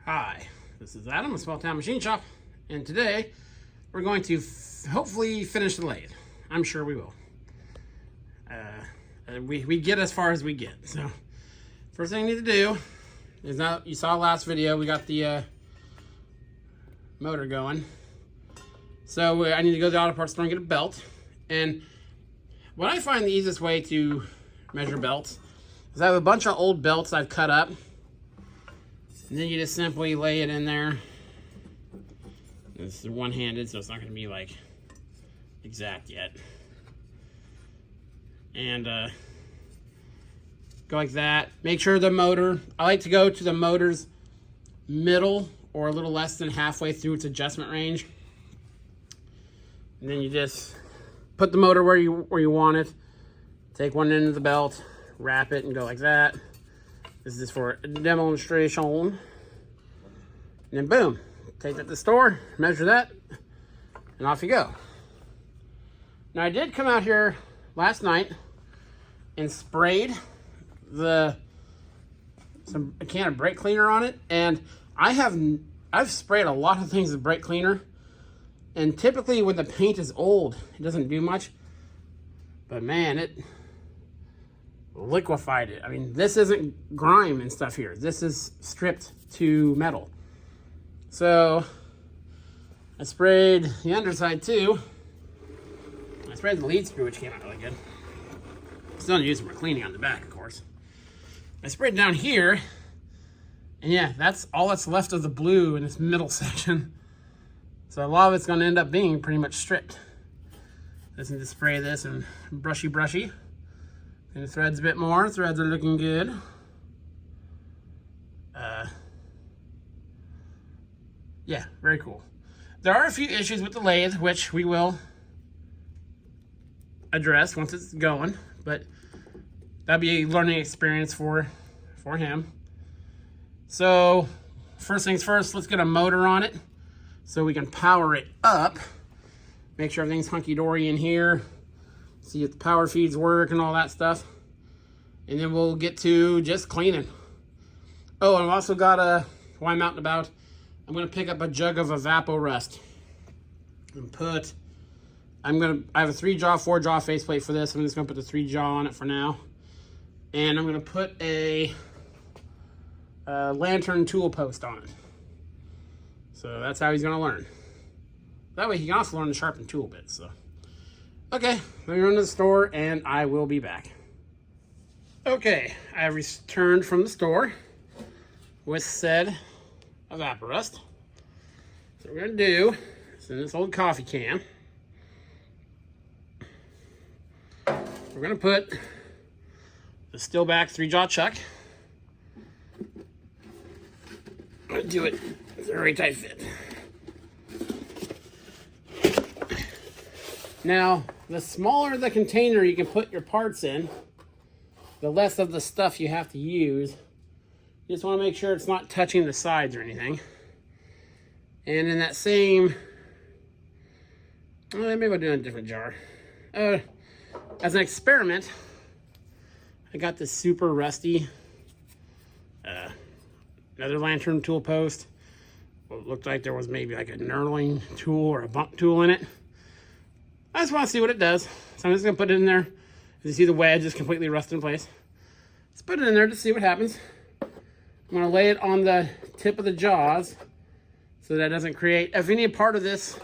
Hi, this is Adam of Small Town Machine Shop, and today we're going to hopefully finish the lathe. I'm sure we will. We get as far as we get. So first thing I need to do is, now you saw last video, we got the motor going. So I need to go to the auto parts store and get a belt. And what I find the easiest way to measure belts is I have a bunch of old belts I've cut up. And then you just simply lay it in there. It's one-handed, so it's not going to be like exact yet. And go like that. Make sure the motor, I like to go to the motor's middle or a little less than halfway through its adjustment range. And then you just put the motor where you want it. Take one end of the belt, wrap it, and go like that. This is for a demonstration. And then boom, take that to the store, measure that, and off you go. Now I did come out here last night and sprayed a can of brake cleaner on it, and I've sprayed a lot of things with brake cleaner, and typically when the paint is old, it doesn't do much. But man, it liquefied it. I mean, this isn't grime and stuff here. This is stripped to metal. So I sprayed the underside too. I sprayed the lead screw, which came out really good. Still use it for cleaning on the back, of course. I sprayed down here, and yeah, that's all that's left of the blue in this middle section. So a lot of it's going to end up being pretty much stripped. Just need to spray this and brushy. And the threads a bit more. Threads are looking good. Yeah, very cool. There are a few issues with the lathe, which we will address once it's going, but that'll be a learning experience for him. So first things first, let's get a motor on it so we can power it up. Make sure everything's hunky-dory in here. See if the power feeds work and all that stuff. And then we'll get to just cleaning. Oh, and I've also got while I'm out and about, I'm gonna pick up a jug of Evapo-Rust and I have a 3-jaw, 4-jaw faceplate for this. I'm just gonna put the 3-jaw on it for now. And I'm gonna put a lantern tool post on it. So that's how he's gonna learn. That way he can also learn to sharpen tool bits. So, okay, let me run to the store and I will be back. Okay, I returned from the store with said Evapo-Rust. So what we're gonna do is, in this old coffee can, we're gonna put the steel back 3-jaw chuck. I'm gonna do it. It's a very tight fit. Now, the smaller the container you can put your parts in, the less of the stuff you have to use. You just want to make sure it's not touching the sides or anything. And in that same, maybe I'll do it in a different jar. As an experiment, I got this super rusty another lantern tool post. Well, it looked like there was maybe like a knurling tool or a bump tool in it. I just want to see what it does. So I'm just going to put it in there. As you see, the wedge is completely rusted in place. Let's put it in there to see what happens. I'm going to lay it on the tip of the jaws so that it doesn't create, if any part of this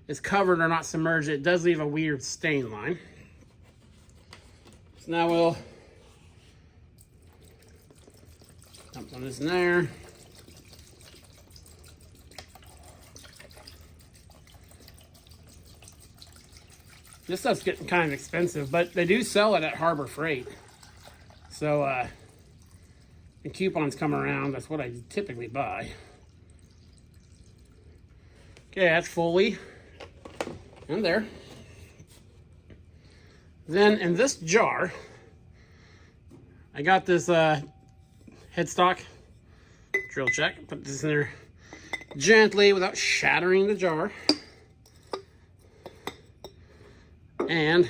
is covered or not submerged, it does leave a weird stain line. So now we'll dump on this in there. This stuff's getting kind of expensive, but they do sell it at Harbor Freight. So when coupons come around, that's what I typically buy. Okay, that's fully in there. Then in this jar, I got this headstock drill check. Put this in there gently without shattering the jar. And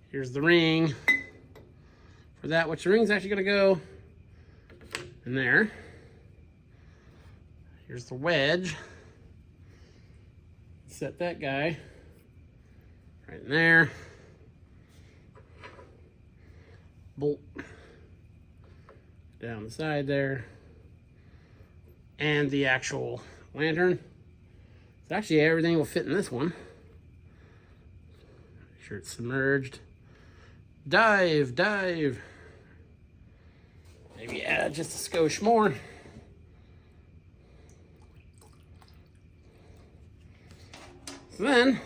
here's the ring for that, which the ring's actually going to go in there. There's the wedge. Set that guy right in there. Bolt down the side there. And the actual lantern. So actually everything will fit in this one. Make sure it's submerged. Dive, dive. Maybe add just a skosh more. So then,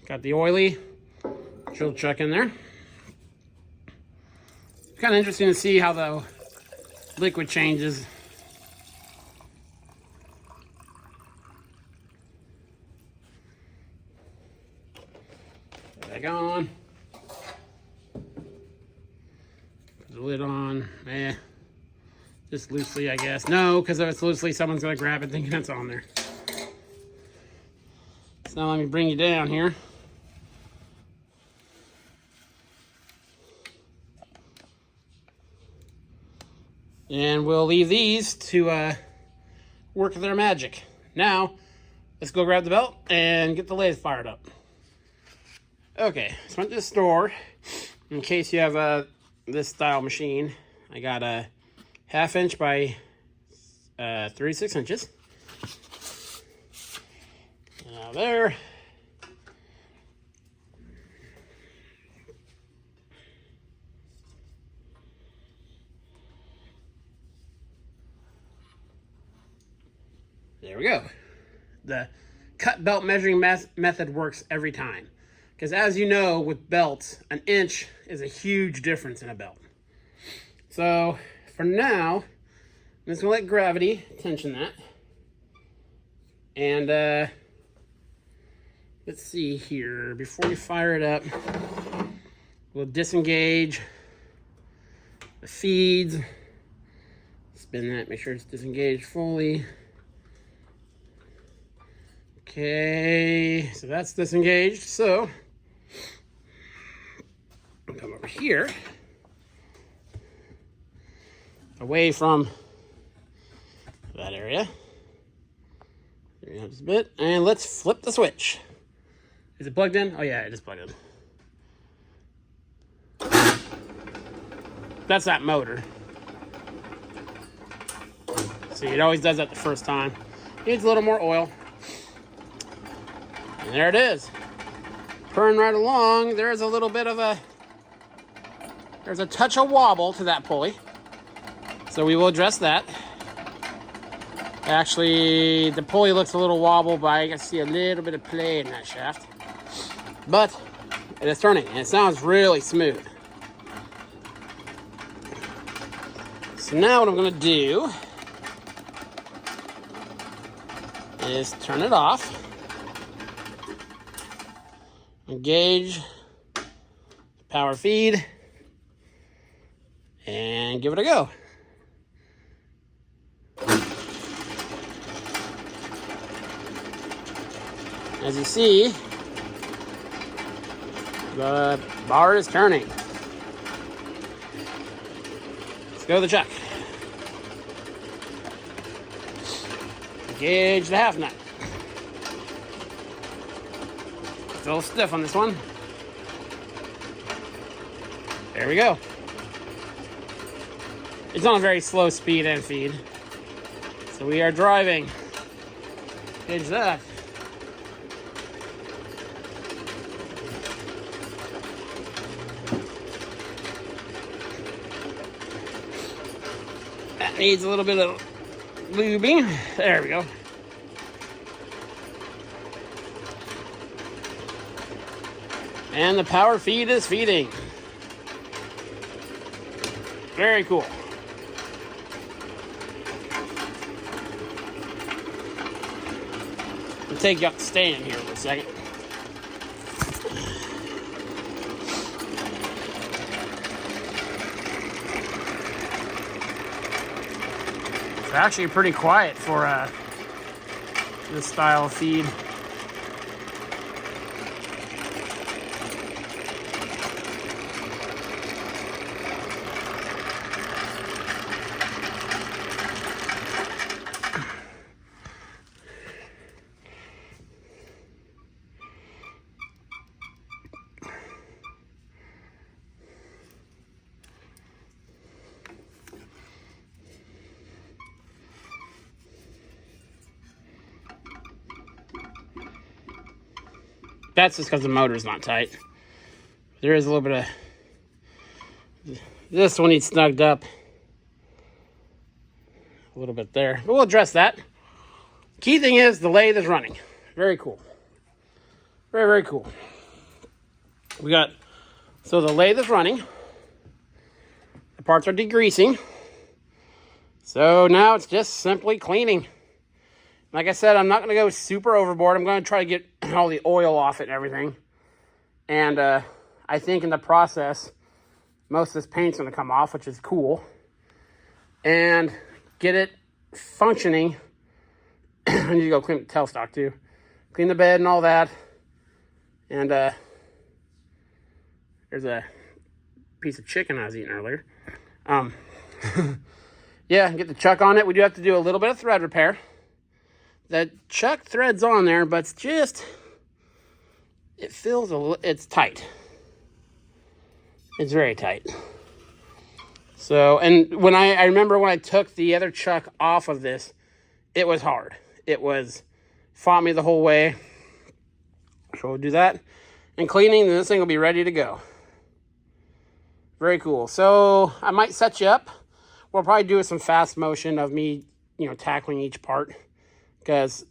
got the oily drill chuck in there. Kind of interesting to see how the liquid changes. Back on. Put the lid on. Just loosely, I guess. No, because if it's loosely, someone's going to grab it thinking it's on there. So now let me bring you down here. And we'll leave these to work their magic. Now, let's go grab the belt and get the lathe fired up. Okay, so I went to the store. In case you have this style machine, I got a 1/2 inch by 36 inches. Now there. There we go. The cut belt measuring method works every time. Because as you know, with belts, an inch is a huge difference in a belt. So for now, I'm just gonna let gravity tension that. And let's see here, before we fire it up, we'll disengage the feeds. Spin that, make sure it's disengaged fully. Okay, so that's disengaged. So I'll come over here, away from that area. There you go, just a bit, and let's flip the switch. Is it plugged in? Oh yeah, it is plugged in. That's that motor. See, it always does that the first time. Needs a little more oil. And there it is. Purring right along. There's a little bit of there's a touch of wobble to that pulley. So we will address that. Actually, the pulley looks a little wobble, but I can see a little bit of play in that shaft. But it is turning, and it sounds really smooth. So now what I'm gonna do is turn it off. Engage the power feed and give it a go. As you see, the bar is turning. Let's go to the chuck. Engage the half nut. It's a little stiff on this one. There we go. It's on a very slow speed and feed. So we are driving. Gauge that. That needs a little bit of lubing. There we go. And the power feed is feeding. Very cool. I'll take you up to stand here for a second. It's actually pretty quiet for this style of feed. That's just because the motor's not tight. There is a little bit of... This one needs snugged up. A little bit there. But we'll address that. Key thing is the lathe is running. Very cool. Very, very cool. So the lathe is running. The parts are degreasing. So now it's just simply cleaning. Like I said, I'm not going to go super overboard. I'm going to try to get all the oil off it and everything. And I think in the process, most of this paint's going to come off, which is cool. And get it functioning. I need to go clean the tailstock too. Clean the bed and all that. And there's a piece of chicken I was eating earlier. Yeah, get the chuck on it. We do have to do a little bit of thread repair. The chuck thread's on there, but it's just, it feels it's tight. It's very tight. So, and when I remember when I took the other chuck off of this, it was hard. It fought me the whole way. So we'll do that. And cleaning, then this thing will be ready to go. Very cool. So I might set you up. We'll probably do some fast motion of me, tackling each part. Because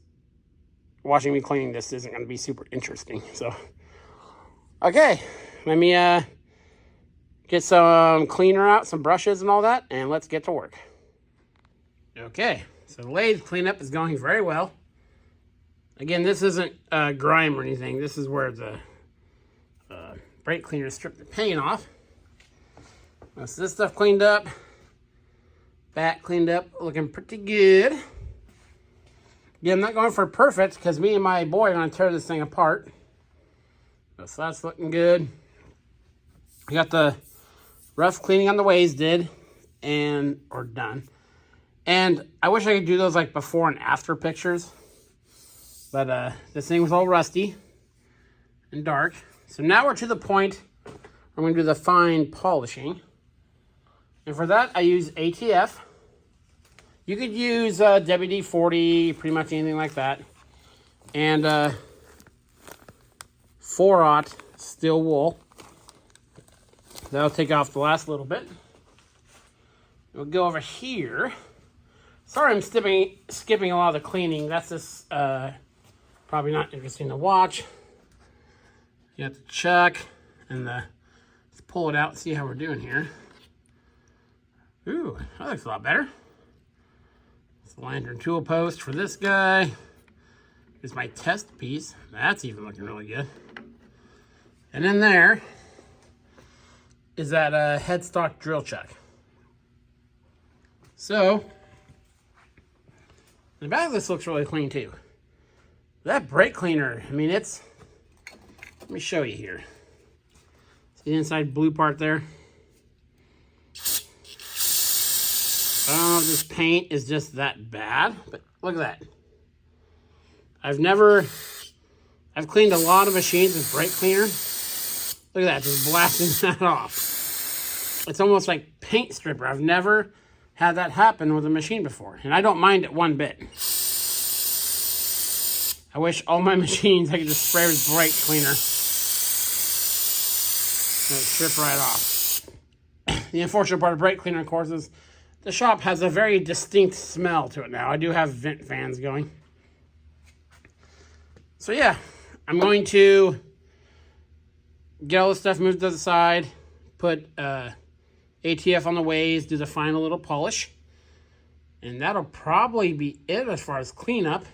watching me cleaning this isn't going to be super interesting. So, okay. Let me get some cleaner out, some brushes and all that. And let's get to work. Okay. So the lathe cleanup is going very well. Again, this isn't grime or anything. This is where the brake cleaner stripped the paint off. So this stuff cleaned up. Back cleaned up, looking pretty good. Yeah, I'm not going for perfect because me and my boy are going to tear this thing apart. So that's looking good. I got the rough cleaning on the ways done. And I wish I could do those like before and after pictures. But this thing was all rusty and dark. So now we're to the point where I'm going to do the fine polishing. And for that, I use ATF. You could use WD-40, pretty much anything like that. And 4-aught steel wool. That'll take off the last little bit. We'll go over here. Sorry I'm skipping a lot of the cleaning. That's just probably not interesting to watch. You have to chuck and let's pull it out and see how we're doing here. Ooh, that looks a lot better. It's the lantern tool post for this guy. Here's my test piece. That's even looking really good. And in there is that headstock drill chuck. So, the back of this looks really clean too. That brake cleaner, I mean let me show you here. See the inside blue part there? I don't know if this paint is just that bad, but look at that. I've cleaned a lot of machines with brake cleaner. Look at that, just blasting that off. It's almost like paint stripper. I've never had that happen with a machine before, and I don't mind it one bit. I wish all my machines I could just spray with brake cleaner and it strip right off. The unfortunate part of brake cleaner, of course, is the shop has a very distinct smell to it now. I do have vent fans going. So yeah, I'm going to get all this stuff moved to the side, put ATF on the ways, do the final little polish. And that'll probably be it as far as cleanup.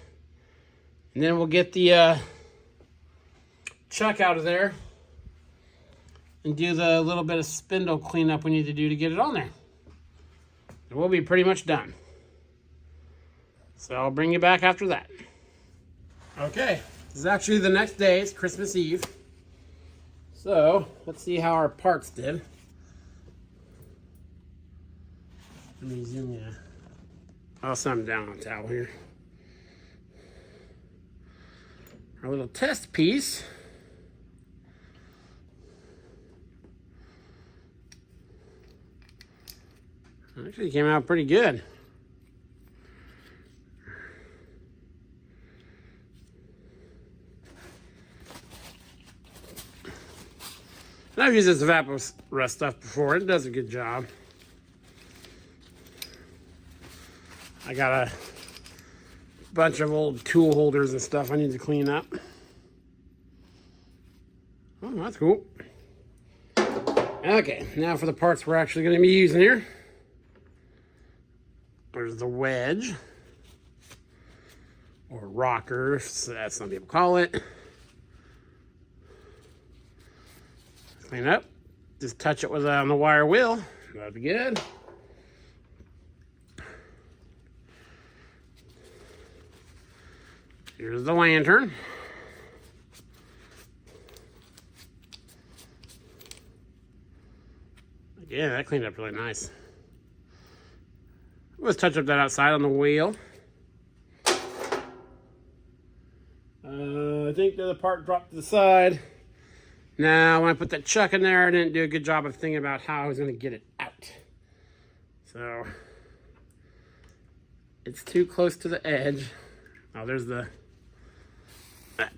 And then we'll get the chuck out of there and do the little bit of spindle cleanup we need to do to get it on there. And we'll be pretty much done. So I'll bring you back after that. Okay, this is actually the next day. It's Christmas Eve. So let's see how our parts did. Let me zoom in. I'll set them down on the towel here. Our little test piece. Actually came out pretty good. And I've used this Evapo-Rust stuff before. It does a good job. I got a bunch of old tool holders and stuff I need to clean up. Oh, that's cool. Okay, now for the parts we're actually going to be using here. There's the wedge, or rocker, as some people call it. Clean it up. Just touch it with on the wire wheel. That'd be good. Here's the lantern. Yeah, that cleaned up really nice. Let's touch up that outside on the wheel. I think the other part dropped to the side. Now, when I put that chuck in there, I didn't do a good job of thinking about how I was going to get it out. So, it's too close to the edge. Oh, there's that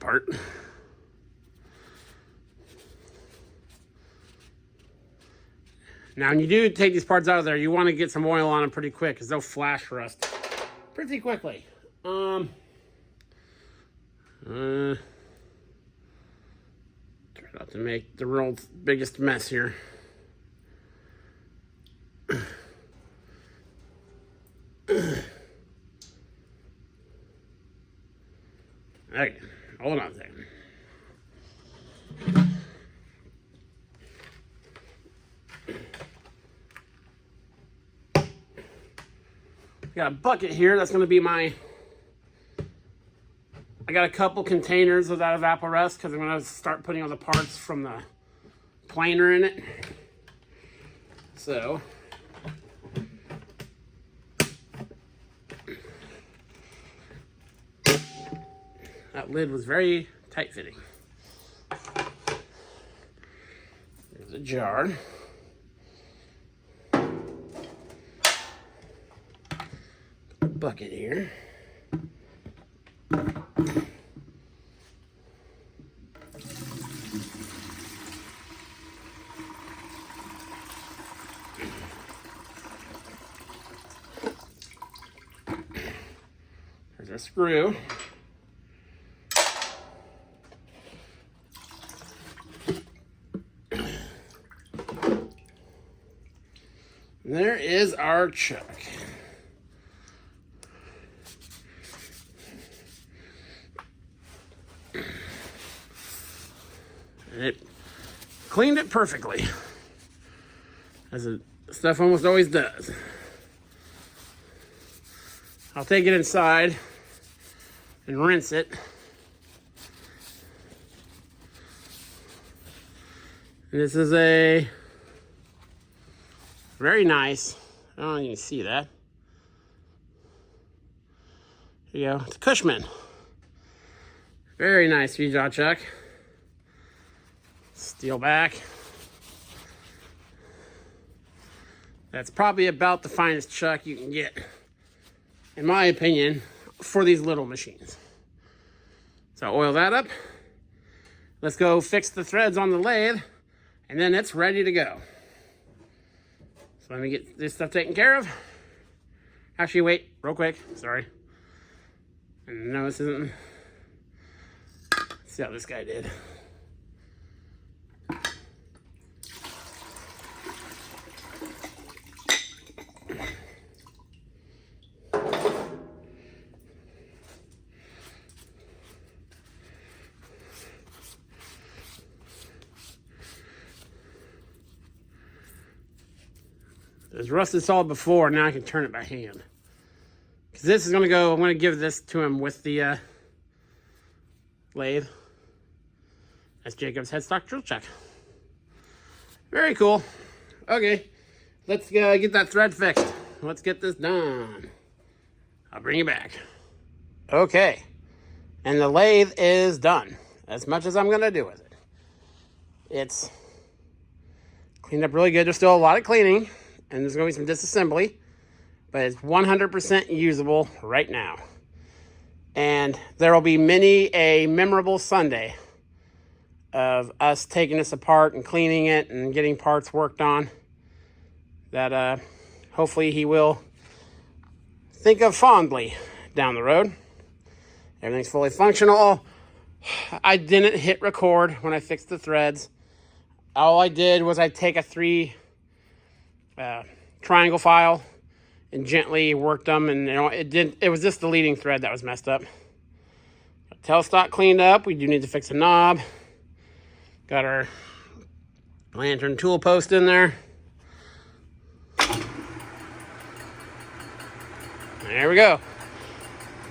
part. Now, when you do take these parts out of there, you want to get some oil on them pretty quick because they'll flash rust pretty quickly. Try not to make the world's biggest mess here. Okay, hold on a second. Got a bucket here. That's going to be my... I got a couple containers of that Evapo-Rust because I'm going to start putting all the parts from the planer in it. So... that lid was very tight-fitting. There's a jar. Bucket here. There's our screw. And there is our chuck. And it cleaned it perfectly, as the stuff almost always does. I'll take it inside and rinse it. And this is a very nice, I don't even see that. Here you go, it's a Cushman. Very nice V-jaw chuck. Steel back. That's probably about the finest chuck you can get, in my opinion, for these little machines. So oil that up. Let's go fix the threads on the lathe, and then it's ready to go. So let me get this stuff taken care of. Actually, wait, real quick, sorry. No, this isn't. Let's see how this guy did. It's rusted solid before, now I can turn it by hand. Because this is going to go, I'm going to give this to him with the lathe. That's Jacob's headstock drill chuck. Very cool. Okay, let's get that thread fixed. Let's get this done. I'll bring you back. Okay, and the lathe is done. As much as I'm going to do with it. It's cleaned up really good. There's still a lot of cleaning. And there's going to be some disassembly, but it's 100% usable right now. And there will be many a memorable Sunday of us taking this apart and cleaning it and getting parts worked on that hopefully he will think of fondly down the road. Everything's fully functional. I didn't hit record when I fixed the threads. All I did was I take a 3 triangle file and gently worked them, and it was just the leading thread that was messed up. Tailstock cleaned up. We do need to fix a knob. Got our lantern tool post in there. There we go.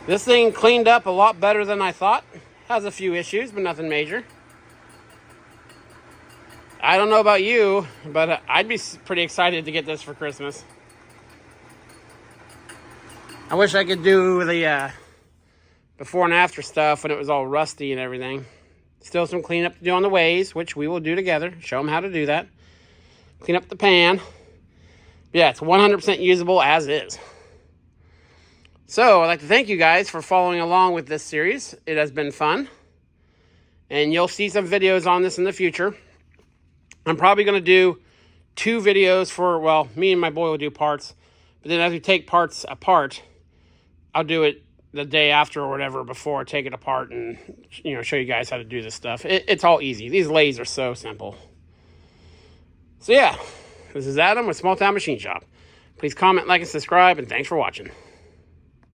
This thing cleaned up a lot better than I thought. Has a few issues, but nothing major. I don't know about you, but I'd be pretty excited to get this for Christmas. I wish I could do the before and after stuff when it was all rusty and everything. Still some cleanup to do on the ways, which we will do together. Show them how to do that. Clean up the pan. Yeah, it's 100% usable as is. So, I'd like to thank you guys for following along with this series. It has been fun. And you'll see some videos on this in the future. I'm probably going to do 2 videos for, well, me and my boy will do parts. But then as we take parts apart, I'll do it the day after or whatever before I take it apart and, show you guys how to do this stuff. It's all easy. These lathes are so simple. So yeah, this is Adam with Small Town Machine Shop. Please comment, like, and subscribe, and thanks for watching.